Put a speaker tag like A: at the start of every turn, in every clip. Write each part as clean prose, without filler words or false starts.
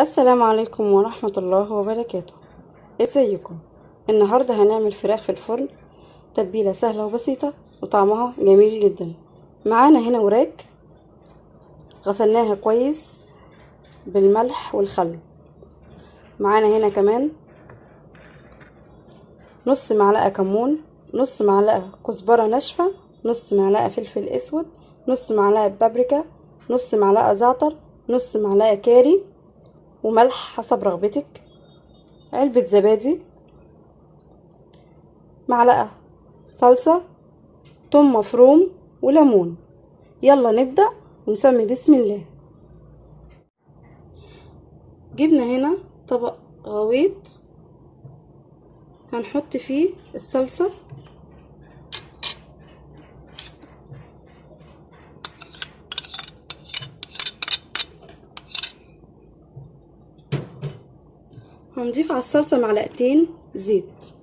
A: السلام عليكم ورحمة الله وبركاته. ازيكم؟ النهاردة هنعمل فراخ في الفرن، تتبيلة سهلة وبسيطة وطعمها جميل جدا. معانا هنا وراك غسلناها كويس بالملح والخل. معانا هنا كمان نص معلقة كمون، نص معلقة كزبرة ناشفة، نص معلقة فلفل اسود، نص معلقة بابريكا، نص معلقة زعتر، نص معلقة كاري، وملح حسب رغبتك، علبة زبادي، معلقة صلصة، توم مفروم، وليمون. يلا نبدأ ونسمي بسم الله. جبنا هنا طبق غويط هنحط فيه الصلصة، هنضيف على الصلصة معلقتين زيت،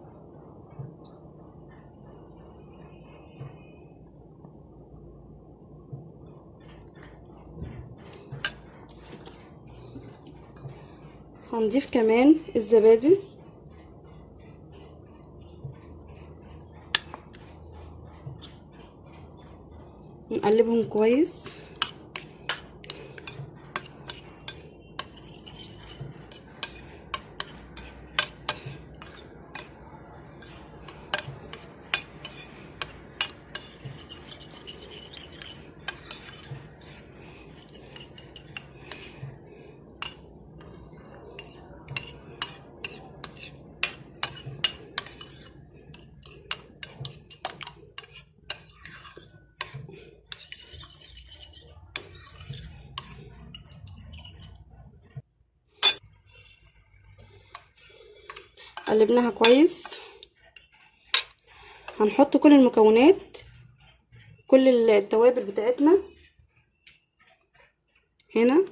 A: هنضيف كمان الزبادي، نقلبهم كويس. قلبناها كويس. هنحط كل المكونات، كل التوابل بتاعتنا هنا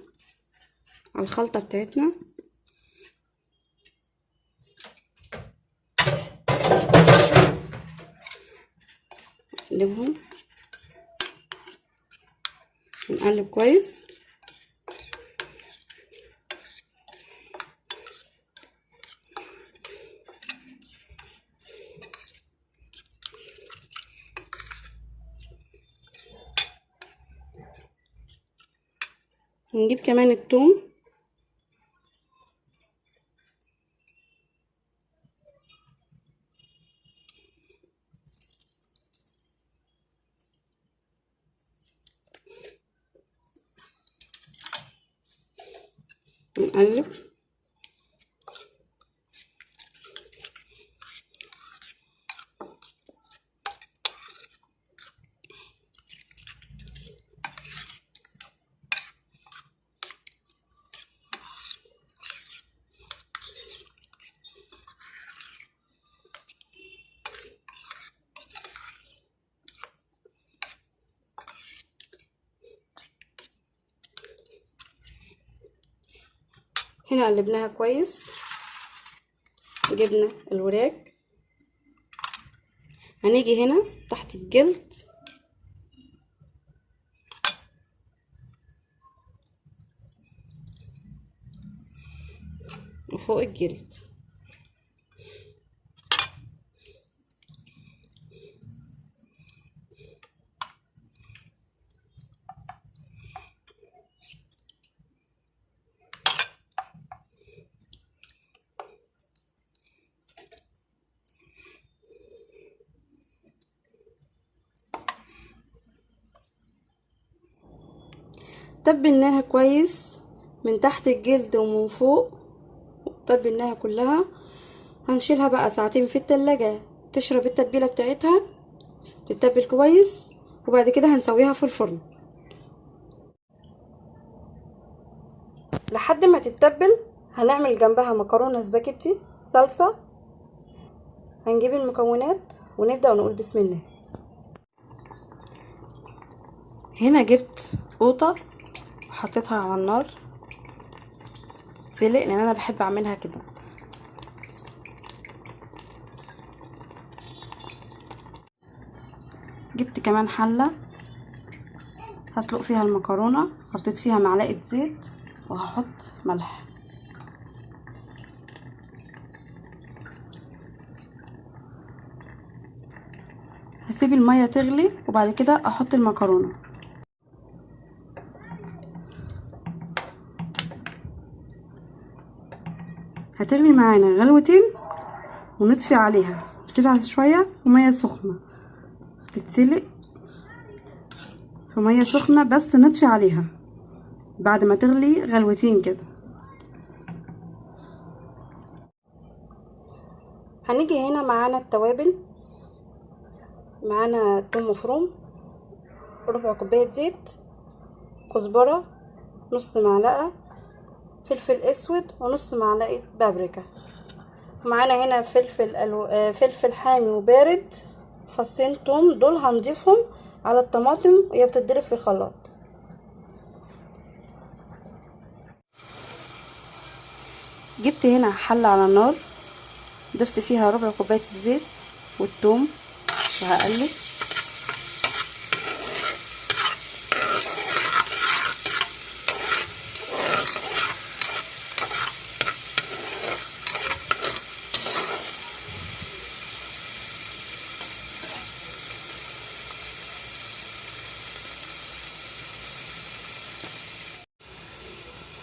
A: على الخلطة بتاعتنا. نقلبهم، نقلب كويس. نجيب كمان الثوم، نقلب. هنا قلبناها كويس. جبنا الوراك، هنيجي هنا تحت الجلد وفوق الجلد. تبلناها كويس من تحت الجلد ومن فوق، تبلناها كلها. هنشيلها بقى ساعتين في التلاجة تشرب التتبيلة بتاعتها، تتبل كويس، وبعد كده هنسويها في الفرن لحد ما تتبل. هنعمل جنبها مكرونة سباكيتي صلصة. هنجيب المكونات ونبدأ ونقول بسم الله. هنا جبت قوطة وحطيتها على النار تسلق، لان انا بحب اعملها كده. جبت كمان حلة هسلق فيها المكرونة، حطيت فيها معلقة زيت وهحط ملح. هسيب المية تغلي وبعد كده احط المكرونة. هتغلي معانا غلوتين ونطفي عليها، نسيبها شوية في مية سخنة تتسلق في مية سخنة، بس نطفي عليها بعد ما تغلي غلوتين كده. هنيجي هنا معانا التوابل، معانا توم مفروم، ربع كوباية زيت، كزبرة، نص معلقة فلفل اسود، ونص معلقة بابريكا. معانا هنا فلفل حامي وبارد، فصين توم دول هنضيفهم على الطماطم وهي بتتضرب في الخلاط. جبت هنا حلة على النار، ضفت فيها ربع كوباية الزيت والثوم وهقلب.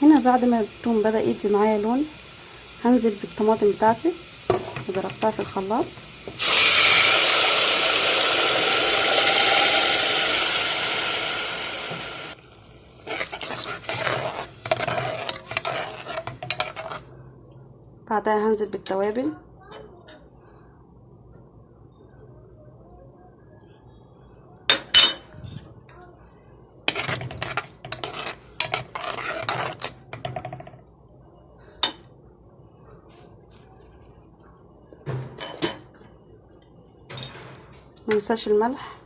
A: هنا بعد ما الثوم بدأ يدي معايا لون، هنزل بالطماطم بتاعتي وضربتها في الخلاط. بعدها هنزل بالتوابل، مننساش الملح،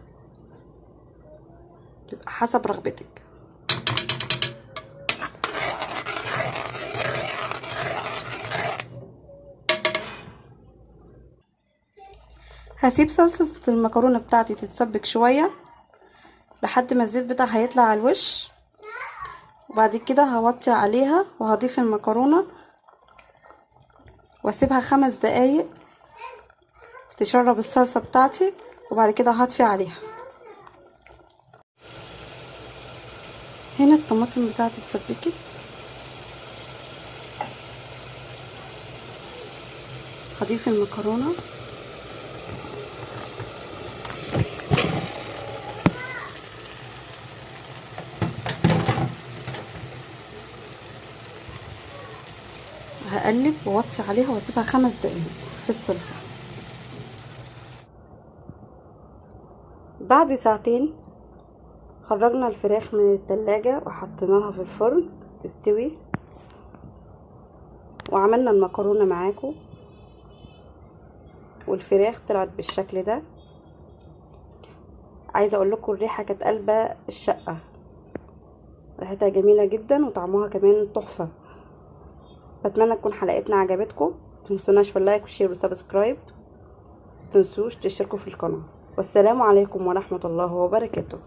A: يبقى حسب رغبتك. هسيب صلصة المكرونة بتاعتي تتسبك شوية لحد ما الزيت بتاعها هيطلع على الوش، وبعد كده هوطي عليها وهضيف المكرونة واسيبها 5 دقايق تشرب الصلصة بتاعتي، وبعد كده هطفي عليها. هنا الطماطم بتاعتي اتسبكت، هضيف المكرونة هقلب واوطي عليها واسيبها 5 دقايق في الصلصة. بعد ساعتين خرجنا الفراخ من التلاجة وحطيناها في الفرن تستوي، وعملنا المكرونة معاكم، والفراخ طلعت بالشكل ده. عايزه اقول لكم الريحه كانت قلبه الشقه، ريحتها جميله جدا وطعمها كمان تحفه. بتمنى تكون حلقتنا عجبتكم، متنسوناش في اللايك والشير والسبسكرايب، متنسوش تشتركوا في القناه. والسلام عليكم ورحمه الله وبركاته.